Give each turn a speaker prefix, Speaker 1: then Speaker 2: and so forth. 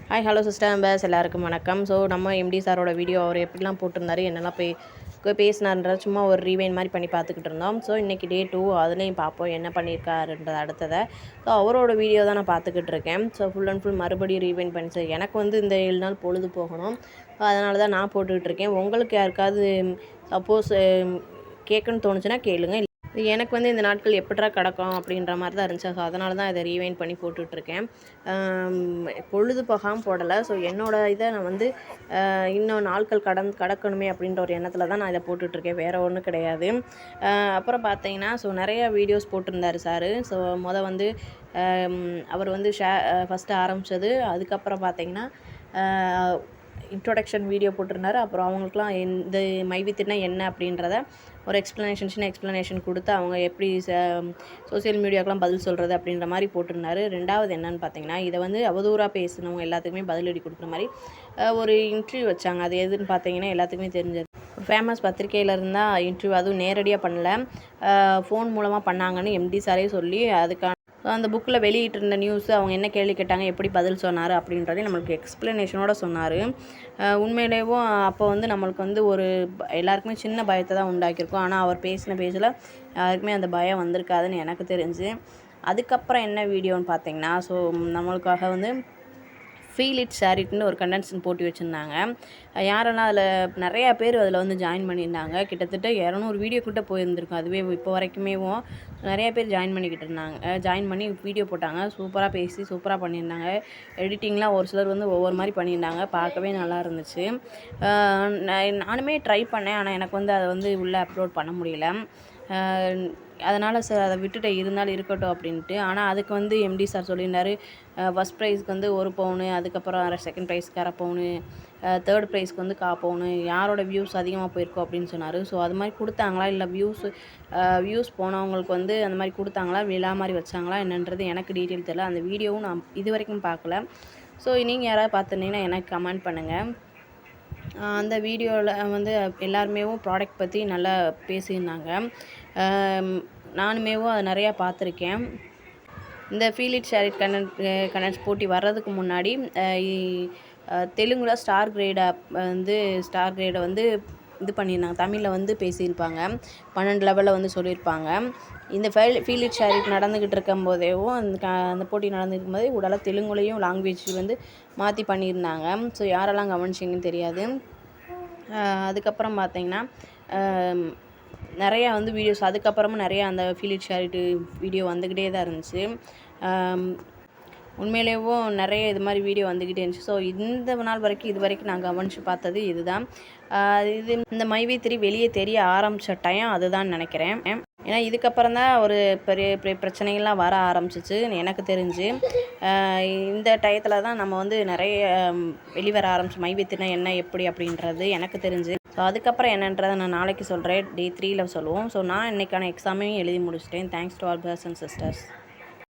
Speaker 1: Hi hello sister members எல்லாருக்கும் வணக்கம். So நம்ம எம்டி சாரோட வீடியோ அவர் எப்படிலாம் போட்டிருந்தாரு, என்னெல்லாம் பேசினார்ன்ற சும்மா ஒரு ரீவைன் மாதிரி பண்ணி பார்த்துக்கிட்டு இருந்தோம். ஸோ இன்றைக்கி டே 2 அதுலேயும் பார்ப்போம் என்ன பண்ணியிருக்காருன்றது அடுத்ததை. ஸோ அவரோட வீடியோ தான் நான் பார்த்துக்கிட்டு இருக்கேன். ஸோ ஃபுல் அண்ட் ஃபுல் மறுபடியும் ரீவைன் பண்ணி சார் எனக்கு வந்து இந்த 7 நாள் பொழுது போகணும். அதனால தான் நான் போட்டுக்கிட்டு இருக்கேன். உங்களுக்கு யாருக்காவது சப்போஸ் கேட்கணுன்னு தோணுச்சுன்னா கேளுங்க. எனக்கு வந்து இந்த நாட்கள் எப்படிரா கிடக்கும் அப்படின்ற மாதிரி தான் இருந்துச்சு. ஸோ அதனால தான் இதை ரீவைண்ட் பண்ணி போட்டுட்ருக்கேன். பொழுது போகாமல் போடலை. ஸோ என்னோடய இதை நான் வந்து இன்னும் நாட்கள் கடக்கணுமே அப்படின்ற ஒரு எண்ணத்தில் தான் நான் இதை போட்டுட்ருக்கேன். வேறு ஒன்றும் கிடையாது. அப்புறம் பார்த்தீங்கன்னா நிறையா வீடியோஸ் போட்டிருந்தார் சார். ஸோ வந்து அவர் வந்து ஃபஸ்ட்டு ஆரம்பித்தது. அதுக்கப்புறம் பார்த்தீங்கன்னா இன்ட்ரோடக்ஷன் வீடியோ போட்டிருந்தாரு. அப்புறம் அவங்களுக்குலாம் இந்த மைவித்தினா என்ன அப்படின்றத ஒரு சின்ன எக்ஸ்ப்ளனேஷன் கொடுத்து அவங்க எப்படி சோசியல் மீடியாவுக்குலாம் பதில் சொல்கிறது அப்படின்ற மாதிரி போட்டிருந்தாரு. ரெண்டாவது என்னன்னு பார்த்தீங்கன்னா, இதை வந்து அவதூறாக பேசினவங்க எல்லாத்துக்குமே பதிலடி கொடுக்குற மாதிரி ஒரு இன்டர்வியூ வச்சாங்க. அது எதுன்னு பார்த்தீங்கன்னா எல்லாத்துக்குமே தெரிஞ்சது. ஃபேமஸ் பத்திரிகையில் இருந்தால் இன்டர்வியூ, அதுவும் நேரடியாக பண்ணல, ஃபோன் மூலமாக பண்ணாங்கன்னு எம்டி சாரே சொல்லி அதுக்கான அந்த புக்கில் வெளியிட்டிருந்த நியூஸு அவங்க என்ன கேள்வி கேட்டாங்க, எப்படி பதில் சொன்னார் அப்படின்றதையும் நம்மளுக்கு எக்ஸ்ப்ளனேஷனோட சொன்னார். உண்மையிலேயும் அப்போ வந்து நம்மளுக்கு வந்து எல்லாருக்குமே சின்ன பயத்தை தான் உண்டாக்கியிருக்கும். ஆனால் அவர் பேசின பேஜில் யாருக்குமே அந்த பயம் வந்திருக்காதுன்னு எனக்கு தெரிஞ்சு. அதுக்கப்புறம் என்ன வீடியோன்னு பார்த்தீங்கன்னா, நம்மளுக்காக வந்து ஃபீல் இட் ஷேர் இட்னு ஒரு கண்டென்ஷன் போட்டி வச்சுருந்தாங்க. யாரெல்லாம் அதில் நிறையா பேர் அதில் வந்து ஜாயின் பண்ணியிருந்தாங்க. கிட்டத்தட்ட 200 வீடியோ கிட்ட போயிருந்துருக்கும். அதுவே இப்போ வரைக்குமேவும் நிறையா பேர் ஜாயின் பண்ணி வீடியோ போட்டாங்க. சூப்பராக பேசி சூப்பராக பண்ணியிருந்தாங்க. எடிட்டிங்லாம் ஒரு சிலர் வந்து ஒவ்வொரு மாதிரி பண்ணியிருந்தாங்க. பார்க்கவே நல்லா இருந்துச்சு. நானுமே ட்ரை பண்ணேன். ஆனால் எனக்கு வந்து அதை வந்து உள்ளே அப்லோட் பண்ண முடியல. அதனால் அதை விட்டுட்டு இருந்தாலும் இருக்கட்டும் அப்படின்ட்டு. ஆனால் அதுக்கு வந்து எம்டி சார் சொல்லியிருந்தாரு, ஃபஸ்ட் ப்ரைஸ்க்கு வந்து 1 பவுனு, அதுக்கப்புறம் செகண்ட் ப்ரைஸ்க்கு 1/2 பவுனு, தேர்ட் ப்ரைஸ்க்கு வந்து 1/4 பவுனு, யாரோட வியூஸ் அதிகமாக போயிருக்கோ அப்படின்னு சொன்னார். ஸோ அது மாதிரி கொடுத்தாங்களா, இல்லை வியூஸ் போனவங்களுக்கு வந்து அந்த மாதிரி கொடுத்தாங்களா, விழா மாதிரி வச்சாங்களா என்னன்றது எனக்கு டீட்டெயில் தெரியல. அந்த வீடியோவும் நான் இது வரைக்கும் பார்க்கல. ஸோ நீங்கள் யாராவது பார்த்துருந்தீங்கன்னா எனக்கு கமெண்ட் பண்ணுங்கள். அந்த வீடியோவில் வந்து எல்லாருமேவும் ப்ராடக்ட் பற்றி நல்லா பேசியிருந்தாங்க. நானுமேவும் அதை நிறையா பார்த்துருக்கேன். இந்த feel it share it contents போட்டி வர்றதுக்கு முன்னாடி தெலுங்குல ஸ்டார் கிரேடை வந்து இது பண்ணியிருந்தாங்க. தமிழில் வந்து பேசியிருப்பாங்க. 12 லெவலில் வந்து சொல்லியிருப்பாங்க. இந்த ஃபீல் இட் ஷேர் இட் நடந்துக்கிட்டு இருக்கும்போதேவும் அந்த போட்டி நடந்துருக்கும் போதே உடலாக தெலுங்குலையும் லாங்குவேஜ் வந்து மாற்றி பண்ணியிருந்தாங்க. ஸோ யாரெல்லாம் கவனிச்சிங்கன்னு தெரியாது. அதுக்கப்புறம் பார்த்தீங்கன்னா நிறையா வந்து வீடியோஸ் அதுக்கப்புறமும் நிறையா அந்த feel it share it video வந்துக்கிட்டே தான் இருந்துச்சு. உண்மையிலேயும் நிறைய இது மாதிரி வீடியோ வந்துக்கிட்டே இருந்துச்சு. ஸோ இந்த நாள் வரைக்கும் இது வரைக்கும் நான் கவனித்து பார்த்தது இதுதான். இந்த மைவி3 வெளியே தெரிய ஆரம்பித்த டைம் அதுதான் நினைக்கிறேன். ஏன்னா இதுக்கப்புறம் தான் ஒரு பெரிய பெரிய பிரச்சனைகள்லாம் வர ஆரம்பிச்சிச்சு எனக்கு தெரிஞ்சு. இந்த டயத்தில் தான் நம்ம வந்து நிறைய வெளிவர ஆரம்பிச்சு மைவி3னா என்ன எப்படி அப்படின்றது எனக்கு தெரிஞ்சு. ஸோ அதுக்கப்புறம் என்னன்றதை நான் நாளைக்கு சொல்கிறேன். டே 3ல் சொல்லுவோம். ஸோ நான் இன்றைக்கான எக்ஸாமையும் எழுதி முடிச்சிட்டேன். Thanks to all brothers and sisters.